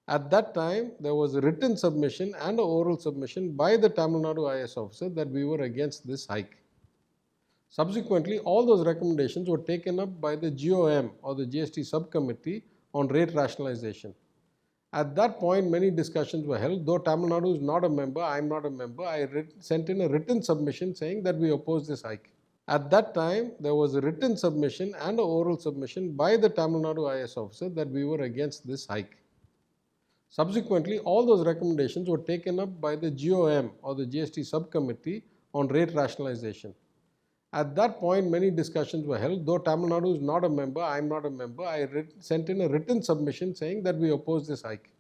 At that time, there was a written submission and an oral submission by the Tamil Nadu IS officer that we were against this hike. Subsequently, all those recommendations were taken up by the GOM or the GST subcommittee on rate rationalization. At that point, many discussions were held. Though Tamil Nadu is not a member, I am not a member, I sent in a written submission saying that we oppose this hike. At that time, there was a written submission and an oral submission by the Tamil Nadu IS officer that we were against this hike. Subsequently, all those recommendations were taken up by the GOM or the GST subcommittee on rate rationalization. At that point, many discussions were held. Though Tamil Nadu is not a member, I am not a member, I sent in a written submission saying that we oppose this hike.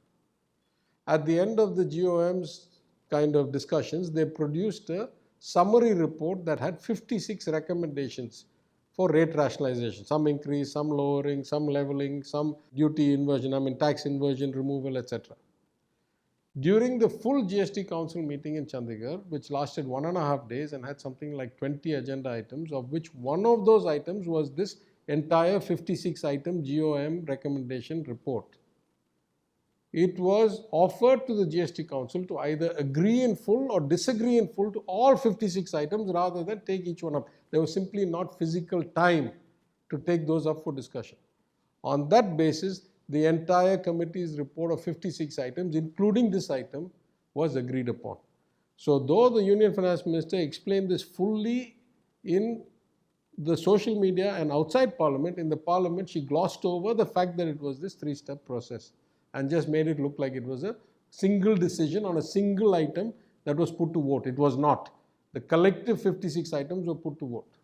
At the end of the GOM's kind of discussions, they produced a summary report that had 56 recommendations for rate rationalization. Some increase, some lowering, some leveling, some duty inversion, tax inversion removal, etc. During the full GST Council meeting in Chandigarh, which lasted 1.5 days and had something like 20 agenda items, of which one of those items was this entire 56-item GOM recommendation report. It was offered to the GST Council to either agree in full or disagree in full to all 56 items rather than take each one up. There was simply not physical time to take those up for discussion. On that basis, the entire committee's report of 56 items, including this item, was agreed upon. So, though the Union Finance Minister explained this fully in the social media and outside Parliament, in the Parliament she glossed over the fact that it was this three-step process and just made it look like it was a single decision on a single item that was put to vote. It was not. The collective 56 items were put to vote.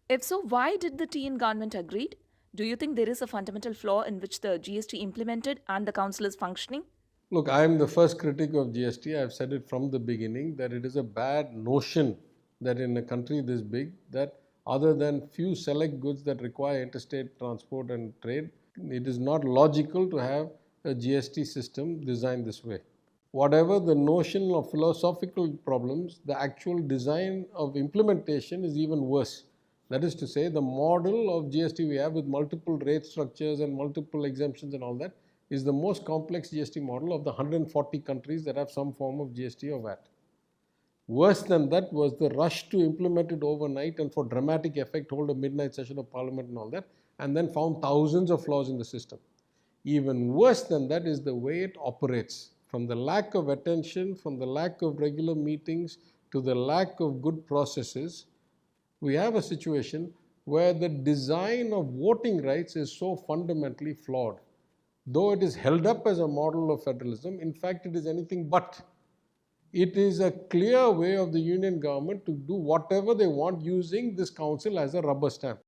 If so, why did the TN government agree? Do you think there is a fundamental flaw in which the GST implemented and the council is functioning? Look, I am the first critic of GST. I have said it from the beginning that it is a bad notion that in a country this big, that other than few select goods that require interstate transport and trade, it is not logical to have a GST system designed this way. Whatever the notion of philosophical problems, the actual design of implementation is even worse. That is to say, the model of GST we have with multiple rate structures and multiple exemptions and all that is the most complex GST model of the 140 countries that have some form of GST or VAT. Worse than that was the rush to implement it overnight and for dramatic effect hold a midnight session of Parliament and all that, and then found thousands of flaws in the system. Even worse than that is the way it operates. From the lack of attention, from the lack of regular meetings to the lack of good processes, we have a situation where the design of voting rights is so fundamentally flawed. Though it is held up as a model of federalism, in fact it is anything but. It is a clear way of the union government to do whatever they want using this council as a rubber stamp.